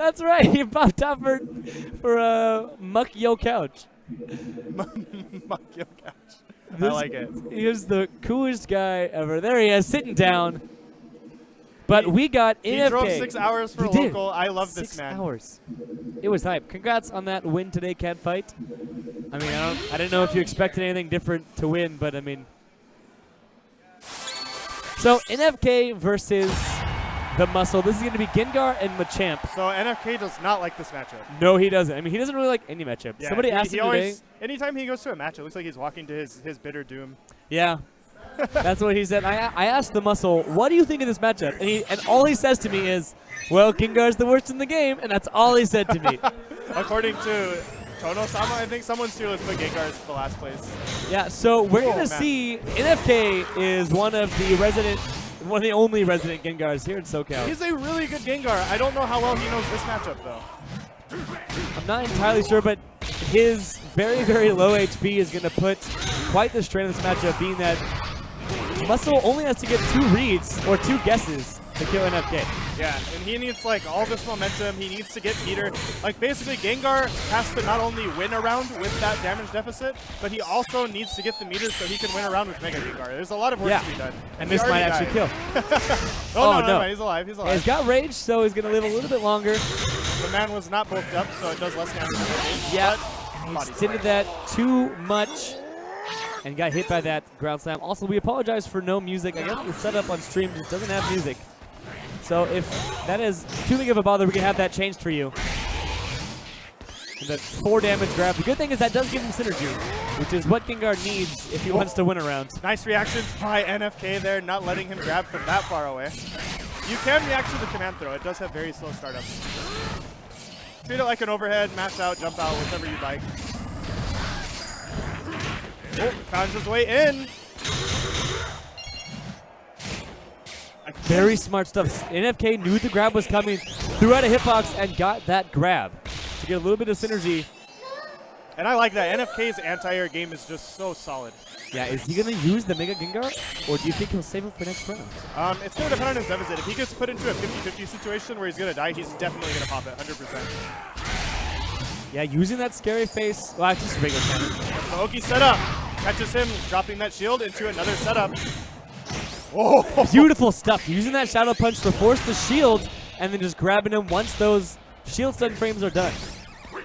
That's right. He popped out for a Muck Yo Couch. Muck Yo Couch. I like it. He is the coolest guy ever. There he is, sitting down. But we got NFK. He drove 6 hours for a local. I love this man. 6 hours. It was hype. Congrats on that win today, Catfight. I mean, I didn't know if you expected anything different to win, but I mean. So NFK versus the Muscle. This is going to be Gengar and Machamp. So NFK does not like this matchup. No, he doesn't. I mean, he doesn't really like any matchup. Yeah, Somebody asked him today. Anytime he goes to a match, it looks like he's walking to his bitter doom. Yeah. That's what he said. I asked the Muscle, what do you think of this matchup? And all he says to me is, well, Gengar's the worst in the game, and that's all he said to me. According to Tono-sama, I think someone's fearless, but Gengar's the last place. Yeah, so we're going to see NFK is one of the only resident Gengars here in SoCal. He's a really good Gengar. I don't know how well he knows this matchup, though. I'm not entirely sure, but his very, very low HP is going to put quite the strain on this matchup, being that Muscle only has to get 2 reads or 2 guesses to kill NFK. Yeah, and he needs like all this momentum. He needs to get meter. Like basically Gengar has to not only win a round with that damage deficit, but he also needs to get the meters so he can win a round with Mega Gengar. There's a lot of work to be done. And this might actually kill. no, he's alive. He's alive. Yeah, he's got rage, so he's going to live a little bit longer. The man was not bulked up, so it does less damage. Yeah, he extended that too much and got hit by that ground slam. Also, we apologize for no music. I guess the setup on stream just doesn't have music. So if that is too big of a bother, we can have that changed for you. And that 4 damage grab. The good thing is that does give him synergy, which is what Gengar needs if he wants to win a round. Nice reactions by NFK there, not letting him grab from that far away. You can react to the command throw. It does have very slow startup. Treat it like an overhead, mash out, jump out, whichever you like. Oh, found his way in. Very smart stuff. NFK knew the grab was coming, threw out a hitbox, and got that grab to get a little bit of synergy. And I like that. NFK's anti-air game is just so solid. Yeah, is he going to use the Mega Gengar, or do you think he'll save it for next round? It's going to depend on his deficit. If he gets put into a 50-50 situation where he's going to die, he's definitely going to pop it, 100%. Yeah, using that scary face. Well, actually, just regular damage. The Oki setup catches him, dropping that shield into another setup. Oh, beautiful stuff. Using that Shadow Punch to force the shield, and then just grabbing him once those shield stun frames are done.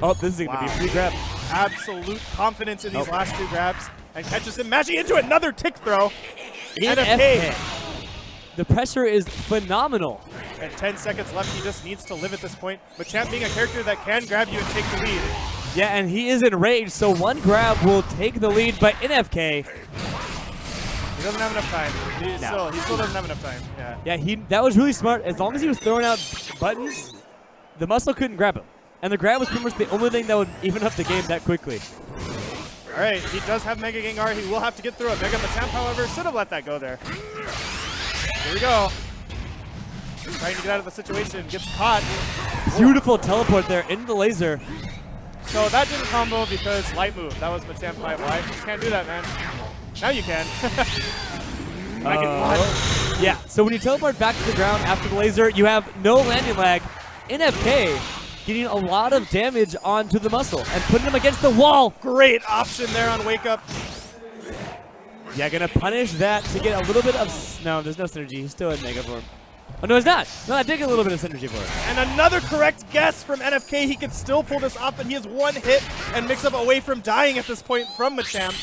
Oh, this is going to be a free grab. Absolute confidence in these last 2 grabs, and catches him, mashing into another tick throw. NFK. The pressure is phenomenal. And 10 seconds left. He just needs to live at this point. Machamp being a character that can grab you and take the lead. Yeah, and he is enraged, so one grab will take the lead, but NFK. He doesn't have enough time. He still doesn't have enough time. Yeah, that was really smart. As long as he was throwing out buttons, the Muscle couldn't grab him. And the grab was pretty much the only thing that would even up the game that quickly. All right, he does have Mega Gengar. He will have to get through a Mega Machamp, however. Should have let that go there. Here we go. Trying to get out of the situation. Gets caught. Beautiful teleport there into the laser. So that didn't combo because light move. That was Machamp 5Y. Can't do that, man. Now you can. Yeah, so when you teleport back to the ground after the laser, you have no landing lag. NFK getting a lot of damage onto the Muscle and putting him against the wall. Great option there on Wake Up. Yeah, gonna punish that to get a little bit of... No, there's no synergy. He's still in Mega form. Oh, no, he's not. No, I did get a little bit of synergy for him. And another correct guess from NFK. He can still pull this off, and he has 1 hit and Mix Up away from dying at this point from Machamp.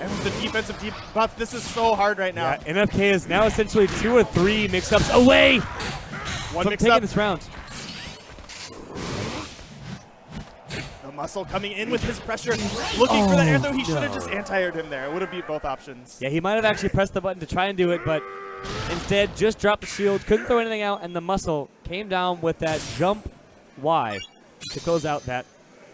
And with the defensive debuff, this is so hard right now. Yeah, NFK is now essentially 2 or 3 mix-ups away from taking this round. The Muscle coming in with his pressure, looking for that air, though he should have just anti-aired him there. It would have beat both options. Yeah, he might have actually pressed the button to try and do it, but instead just dropped the shield, couldn't throw anything out, and the Muscle came down with that jump Y to close out that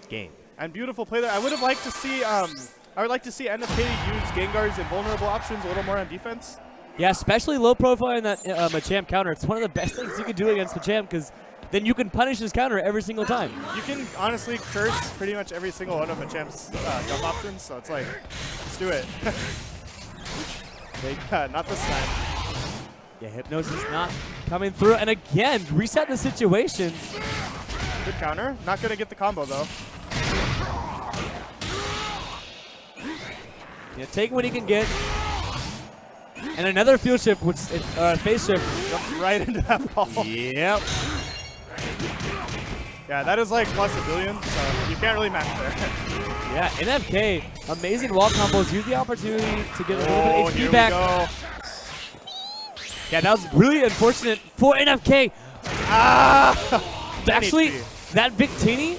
game. And beautiful play there. I would have liked to see NFK use Gengar's invulnerable options a little more on defense. Yeah, especially low profile in that Machamp counter. It's one of the best things you can do against Machamp because then you can punish his counter every single time. You can honestly curse pretty much every single one of Machamp's jump options, so it's like, let's do it. Not this time. Yeah, Hypnosis not coming through. And again, reset the situation. Good counter. Not going to get the combo, though. Yeah, take what he can get. And another field shift, which phase shift. Jumps right into that ball. Yep. Yeah, that is like plus a billion, so you can't really match there. Yeah, NFK, amazing wall combos. Use the opportunity to get a little bit of HP back. Yeah, that was really unfortunate for NFK. Actually, that Victini,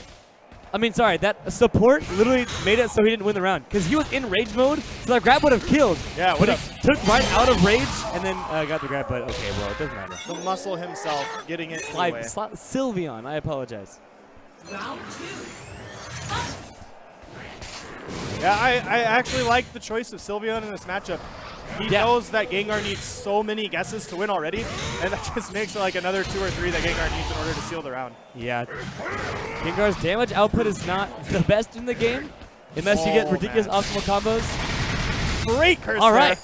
that support literally made it so he didn't win the round. Because he was in rage mode, so that grab would have killed. Yeah, but he took right out of rage and then got the grab, but okay, well, it doesn't matter. The muscle himself getting it anyway. Sylveon, I apologize. Round 2. Yeah, I actually like the choice of Sylveon in this matchup. He knows that Gengar needs so many guesses to win already, and that just makes it like another 2 or 3 that Gengar needs in order to seal the round. Yeah. Gengar's damage output is not the best in the game, unless you get ridiculous optimal combos. Great curse. All right.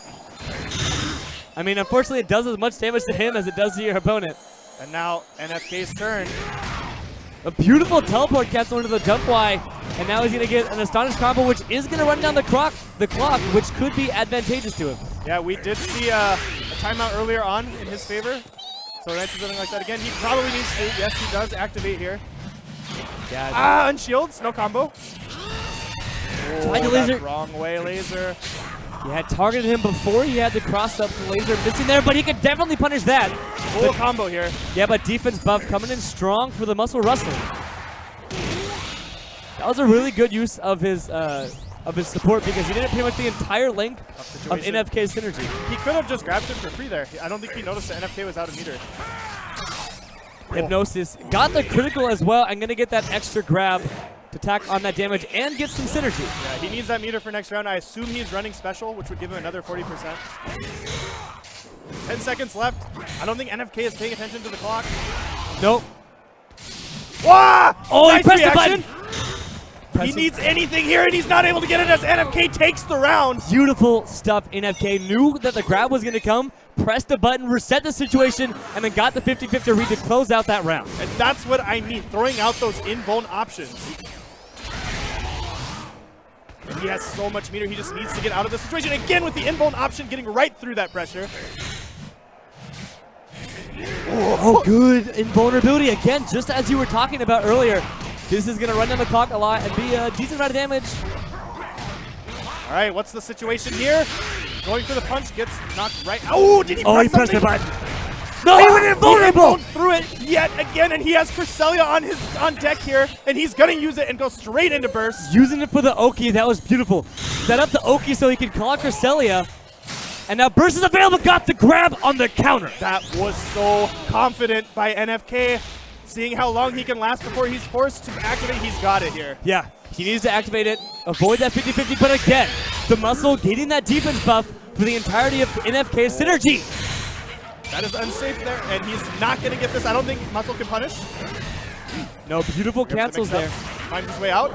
I mean, unfortunately, it does as much damage to him as it does to your opponent. And now NFK's turn. A beautiful teleport cancel into the jump Y, and now he's going to get an Astonish combo, which is going to run down the clock, which could be advantageous to him. Yeah, we did see a timeout earlier on in his favor. So that's something like that again. He probably needs to. Yes, he does activate here. Yeah. Unshields, no combo. Tried to laser. Wrong way, laser. He had targeted him before he had the cross up, the laser missing there, but he could definitely punish that. Full combo here. Yeah, but defense buff coming in strong for the muscle wrestling. That was a really good use of his support because he did it pretty much the entire length of NFK's synergy. He could have just grabbed him for free there. I don't think he noticed that NFK was out of meter. Hypnosis got the critical as well. I'm going to get that extra grab to tack on that damage and get some synergy. Yeah, he needs that meter for next round. I assume he's running special, which would give him another 40%. 10 seconds left. I don't think NFK is paying attention to the clock. Nope. Wow! Oh, nice he pressed reaction. the button. He needs anything here, and he's not able to get it as NFK takes the round. Beautiful stuff. NFK knew that the grab was going to come, pressed the button, reset the situation, and then got the 50-50 read to close out that round. And that's what I mean, throwing out those invuln options. And he has so much meter, he just needs to get out of this situation. Again with the invuln option, getting right through that pressure. Oh, good invulnerability again, just as you were talking about earlier. This is going to run down the clock a lot and be a decent amount of damage. All right, what's the situation here? Going for the punch, gets knocked right. Oh, did he press he pressed the something? button. No, he went invulnerable! Through it yet again, and he has Cresselia on deck here, and he's gonna use it and go straight into burst. Using it for the Oki, that was beautiful. Set up the Oki so he can call out Cresselia, and now burst is available, got the grab on the counter. That was so confident by NFK. Seeing how long he can last before he's forced to activate, he's got it here. Yeah, he needs to activate it, avoid that 50-50, but again, the muscle getting that defense buff for the entirety of NFK's synergy. That is unsafe there, and he's not going to get this. I don't think Muscle can punish. No, beautiful cancels there. Finds his way out.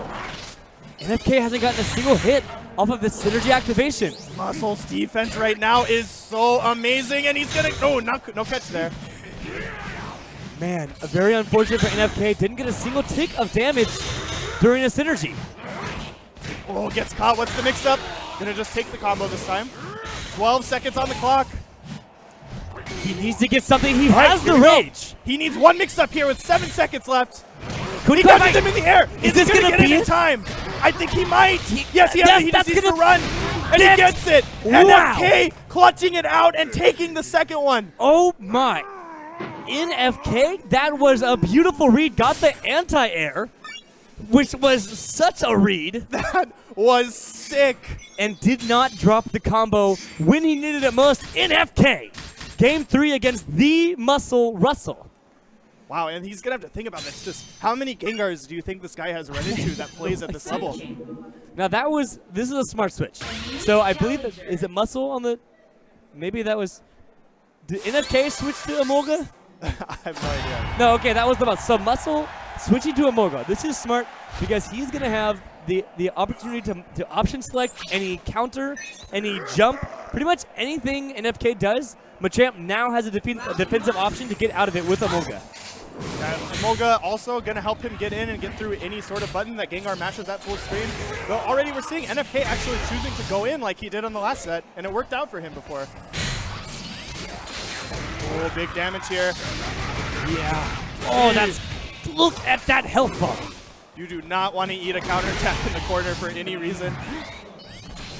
NFK hasn't gotten a single hit off of this synergy activation. Muscle's defense right now is so amazing, and he's going to... Oh, no catch there. Man, very unfortunate for NFK. Didn't get a single tick of damage during a synergy. Oh, gets caught. What's the mix-up? Going to just take the combo this time. 12 seconds on the clock. He needs to get something. He has the rage. He needs one mix-up here with 7 seconds left. He catches him in the air. Is this going to be it in time? I think he might. Yes, he just needs to run. And he gets it. Wow. NFK clutching it out and taking the second one. Oh my. NFK, that was a beautiful read. Got the anti-air, which was such a read. That was sick. And did not drop the combo when he needed it most. NFK. Game 3 against the Muscle Russell. Wow, and he's going to have to think about this. Just how many Gengars do you think this guy has run into that plays at this level? Now this is a smart switch. So I believe, is it Muscle on the, maybe that was, did NFK switch to Emolga? I have no idea. No, okay, that was the Muscle. So Muscle switching to Emolga. This is smart because he's going to have the opportunity to option select any counter, any jump, pretty much anything NFK does. Machamp now has a defensive option to get out of it with Emolga. Moga also going to help him get in and get through any sort of button that Gengar matches at full screen. Though already we're seeing NFK actually choosing to go in like he did on the last set, and it worked out for him before. Oh, big damage here. Yeah. Oh, that's... Look at that health bump. You do not want to eat a counterattack in the corner for any reason.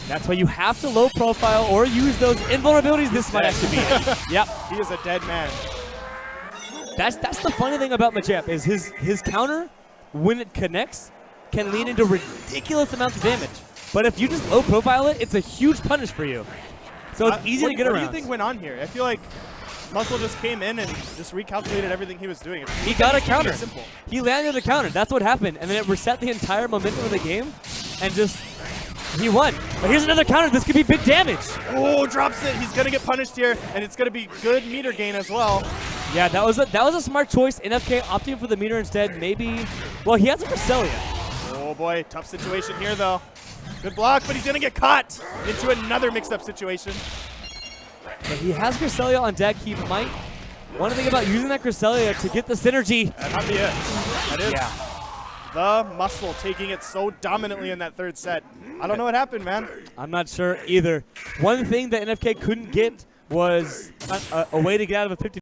That's why you have to low profile or use those invulnerabilities. This might actually be it. Yep. He is a dead man. That's the funny thing about Machamp is his counter, when it connects, can lead into ridiculous amounts of damage. But if you just low profile it, it's a huge punish for you. So it's easy to get around. What do you think went on here? I feel like Muscle just came in and just recalculated everything he was doing. He got a counter. Simple. He landed a counter. That's what happened. And then it reset the entire momentum of the game and just... He won. But here's another counter. This could be big damage. Oh, drops it. He's going to get punished here, and it's going to be good meter gain as well. Yeah, that was a smart choice. NFK opting for the meter instead. Maybe... Well, he has a Cresselia. Oh, boy. Tough situation here, though. Good block, but he's going to get caught into another mix-up situation. But he has Cresselia on deck. He might want to think about using that Cresselia to get the synergy. That might be it. That is. Yeah. The Muscle taking it so dominantly in that third set. I don't know what happened, man. I'm not sure either. One thing that NFK couldn't get was a way to get out of a 50